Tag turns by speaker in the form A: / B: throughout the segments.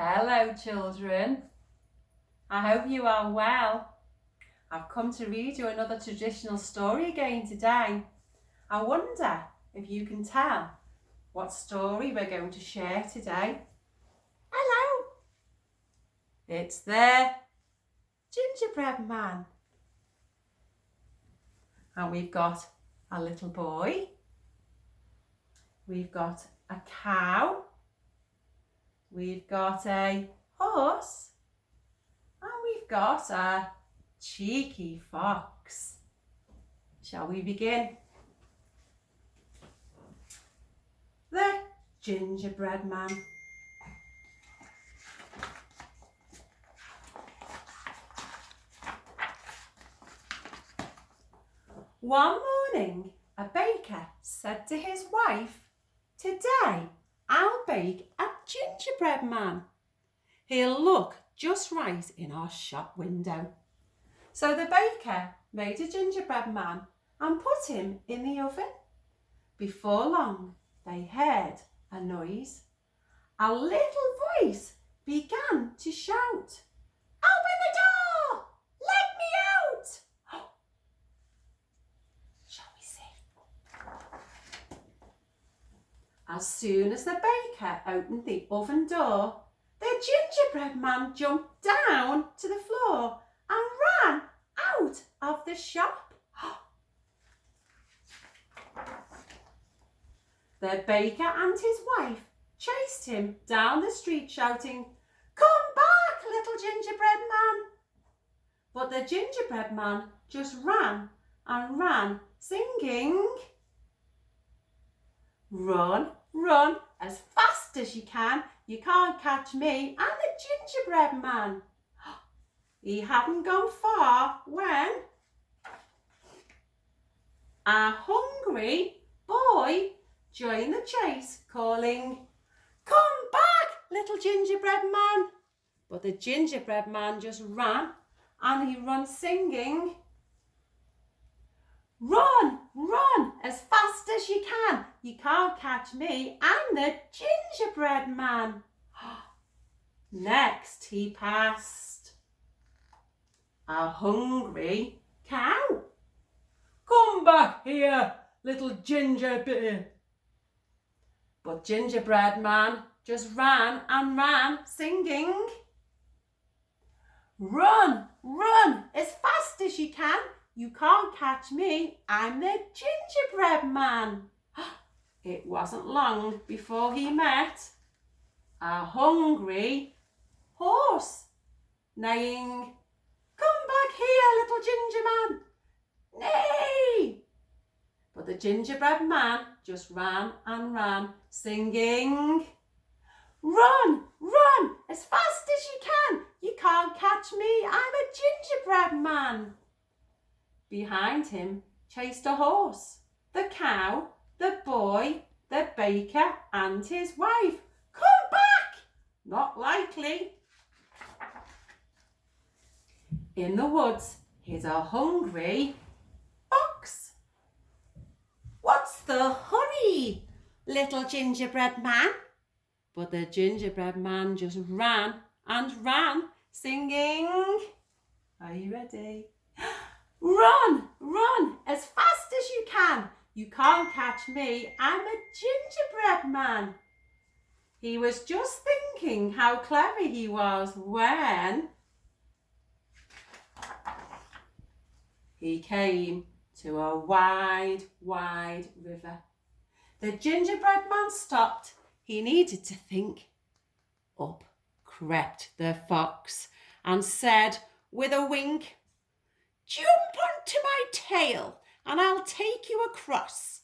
A: Hello children, I hope you are well. I've come to read you another traditional story again today. I wonder if you can tell what story we're going to share today. Hello! It's the Gingerbread Man. And we've got a little boy, we've got a cow, we've got a horse, and we've got a cheeky fox. Shall we begin? The Gingerbread Man. One morning, a baker said to his wife, "Today I'll bake a gingerbread man. He'll look just right in our shop window." So the baker made a gingerbread man and put him in the oven. Before long, they heard a noise. A little voice began to shout, "Open the door! Let me out!" Shall we see? As soon as the baker opened the oven door, the gingerbread man jumped down to the floor and ran out of the shop. The baker and his wife chased him down the street shouting, "Come back, little gingerbread man!" But the gingerbread man just ran and ran, singing, "Run, run as fast as you can. You can't catch me, I'm the gingerbread man." He hadn't gone far when a hungry boy joined the chase, calling, "Come back, little gingerbread man." But the gingerbread man just ran, and he ran singing, "Run, run as fast as you can. You can't catch me, I'm the gingerbread man." Next he passed a hungry cow. "Come back here, little gingerbread." But gingerbread man just ran and ran, singing, "Run, run as fast as you can. You can't catch me, I'm the gingerbread man." It wasn't long before he met a hungry horse, neighing, "Come back here, little ginger man." "Nay!" But the gingerbread man just ran and ran, singing, "Run, run as fast as you can. You can't catch me, I'm a gingerbread man." Behind him chased a horse, the cow, the boy, the baker and his wife. "Come back!" Not likely. In the woods hid a hungry fox. "What's the hurry, little gingerbread man?" But the gingerbread man just ran and ran, singing, are you ready? "Run, run as fast as you can. You can't catch me, I'm a gingerbread man." He was just thinking how clever he was when he came to a wide, wide river. The gingerbread man stopped. He needed to think. Up crept the fox and said with a wink, "Jump onto my tail and I'll take you across."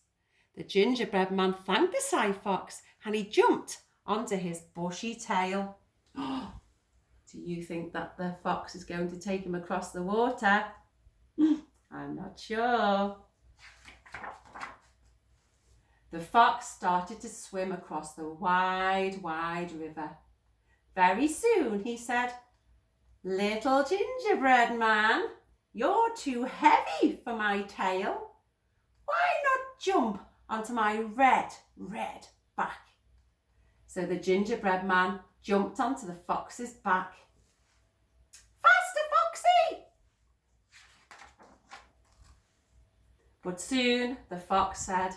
A: The gingerbread man thanked the sly fox and he jumped onto his bushy tail. Do you think that the fox is going to take him across the water? I'm not sure. The fox started to swim across the wide, wide river. Very soon he said, "Little gingerbread man, you're too heavy for my tail. Why not jump onto my red, red back?" So the gingerbread man jumped onto the fox's back. Faster, Foxy! But soon the fox said,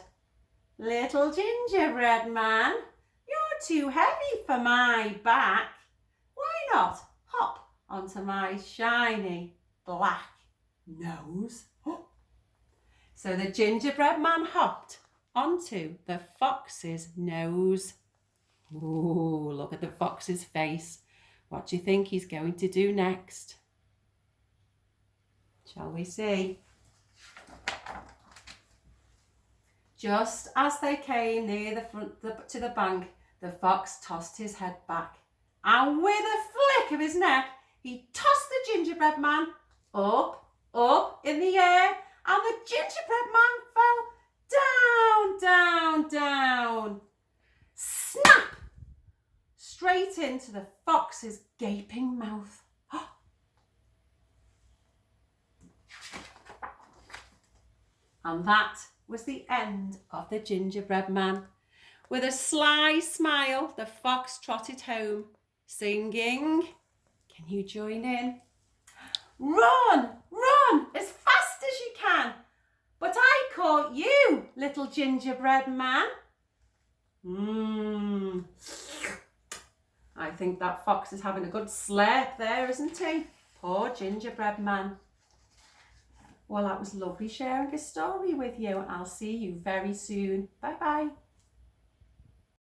A: Little gingerbread man, you're too heavy for my back. Why not hop onto my shiny black nose? So the gingerbread man hopped onto the fox's nose. Ooh, look at the fox's face. What do you think he's going to do next? Shall we see? Just as they came near the front to the bank, the fox tossed his head back, and with a flick of his neck, he tossed the gingerbread man up in the air, and the gingerbread man fell down. Snap! Straight into the fox's gaping mouth. And that was the end of the gingerbread man. With a sly smile, the fox trotted home, singing, can you join in? Run, run as fast as you can, but I caught you, little gingerbread man. I think that fox is having a good slurp there, isn't he? Poor gingerbread man. Well, that was lovely sharing a story with you, and I'll see you very soon. Bye bye.